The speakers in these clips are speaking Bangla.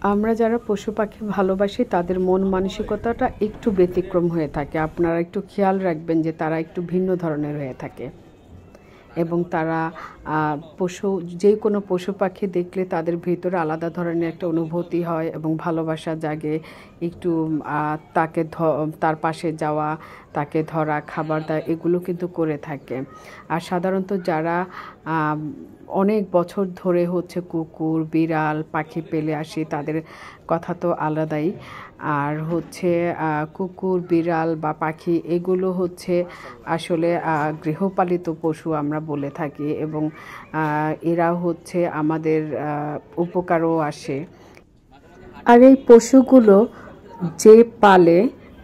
আমরা যারা পশু পাখি ভালোবাসি তাদের মন মানসিকতাটা একটু ব্যতিক্রম হয়ে থাকে। আপনারা একটু খেয়াল রাখবেন যে তারা একটু ভিন্ন ধরনের হয়ে থাকে এবং তারা যে কোনো পশু পাখি দেখলে তাদের ভিতরে আলাদা ধরনের একটা অনুভূতি হয় এবং ভালোবাসা জাগে। একটু তার পাশে যাওয়া, তাকে ধরা, খাবার দেওয়া, এগুলো কিন্তু করে থাকে। আর সাধারণত যারা অনেক বছর ধরে হচ্ছে কুকুর, বিড়াল, পাখি পেলে আসি তাদের কথা তো আলাদাই। আর হচ্ছে কুকুর, বিড়াল বা পাখি এগুলো হচ্ছে আসলে গৃহপালিত পশু আমরা বলে থাকি এবং এরা হচ্ছে আমাদের উপকারও আসে। আর এই পশুগুলো যে পালে,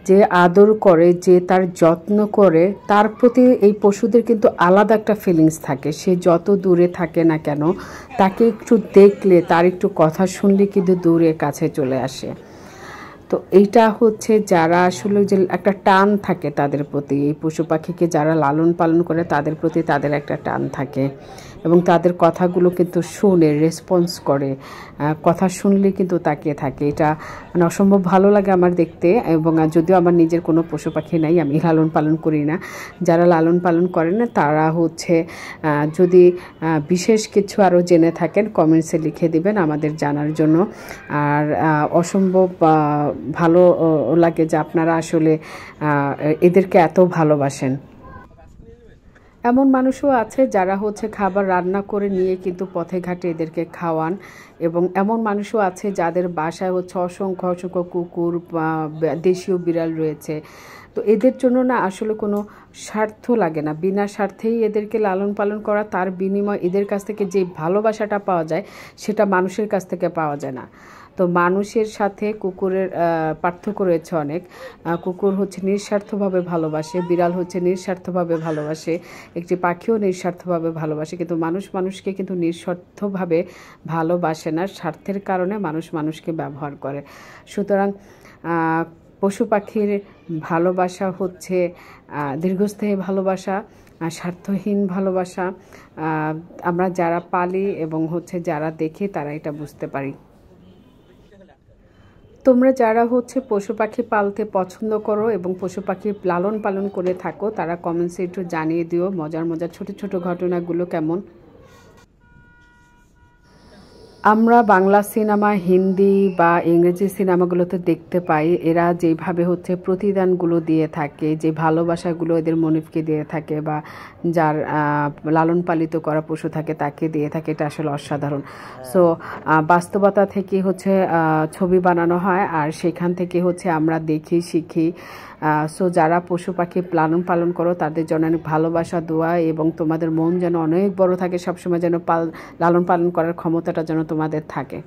যে আদর করে, যে তার যত্ন করে, তার প্রতি এই পশুদের কিন্তু আলাদা একটা ফিলিংস থাকে। সে যত দূরে থাকে না কেন, তাকে একটু দেখলে, তার একটু কথা শুনলে কিন্তু দূরে কাছে চলে আসে। তো এইটা হচ্ছে যারা আসলে যে একটা টান থাকে তাদের প্রতি, এই পশু পাখিকে যারা লালন পালন করে তাদের প্রতি তাদের একটা টান থাকে এবং তাদের কথাগুলো কিন্তু শুনে রেসপন্স করে, কথা শুনলে কিন্তু তাকিয়ে থাকে। এটা মানে অসম্ভব ভালো লাগে আমার দেখতে। এবং যদিও আমার নিজের কোনো পশু পাখি নাই, আমি লালন পালন করি না, যারা লালন পালন করেন না তারা হচ্ছে যদি বিশেষ কিছু আরও জেনে থাকেন কমেন্টসে লিখে দিবেন আমাদের জানার জন্য। আর অসম্ভব ভালো লাগে যে আপনারা আসলে এদেরকে এত ভালোবাসেন। এমন মানুষও আছে যারা হচ্ছে খাবার রান্না করে নিয়ে কিন্তু পথে ঘাটে এদেরকে খাওয়ান এবং এমন মানুষও আছে যাদের বাসায় হচ্ছে অসংখ্য অসংখ্য কুকুর বা দেশীয় বিড়াল রয়েছে। তো এদের জন্য না আসলে কোনো স্বার্থ লাগে না, বিনা স্বার্থেই এদেরকে লালন পালন করা, তার বিনিময় এদের কাছ থেকে যে ভালোবাসাটা পাওয়া যায় সেটা মানুষের কাছ থেকে পাওয়া যায় না। তো মানুষের সাথে কুকুরের পার্থক্য রয়েছে অনেক। কুকুর হচ্ছে নিঃস্বার্থভাবে ভালোবাসে, বিড়াল হচ্ছে নিঃস্বার্থভাবে ভালোবাসে, একটি পাখিও নিঃস্বার্থভাবে ভালোবাসে, কিন্তু মানুষ মানুষকে কিন্তু নিঃস্বার্থভাবে ভালোবাসে না, স্বার্থের কারণে মানুষ মানুষকে ব্যবহার করে। সুতরাং পশু পাখির ভালোবাসা হচ্ছে দীর্ঘস্থায়ী ভালোবাসা, স্বার্থহীন ভালোবাসা। আমরা যারা পালি এবং হচ্ছে যারা দেখি তারা এটা বুঝতে পারি। তোমরা যারা হচ্ছে পশু পাখি পালতে পছন্দ করো এবং পশু পাখি লালন পালন করে থাকো তারা কমেন্টসে একটু জানিয়ে দিও মজার মজার ছোট ছোট ঘটনাগুলো কেমন। আমরা বাংলা সিনেমা, হিন্দি বা ইংরেজি সিনেমাগুলোতে দেখতে পাই এরা যেভাবে হচ্ছে প্রতিদানগুলো দিয়ে থাকে, যে ভালোবাসাগুলো এদের মনিবকে দিয়ে থাকে বা যার লালন পালিত করা পশু থাকে তাকে দিয়ে থাকে, এটা আসলে অসাধারণ। সো বাস্তবতা থেকে হচ্ছে ছবি বানানো হয় আর সেখান থেকে হচ্ছে আমরা দেখি, শিখি। সো যারা পশু পাখি লালন পালন করো তাদের জন্য অনেক ভালোবাসা, দোয়া এবং তোমাদের মন যেন অনেক বড় থাকে, সবসময় যেন লালন পালন করার ক্ষমতাটা যেন তোমাদের থাকে।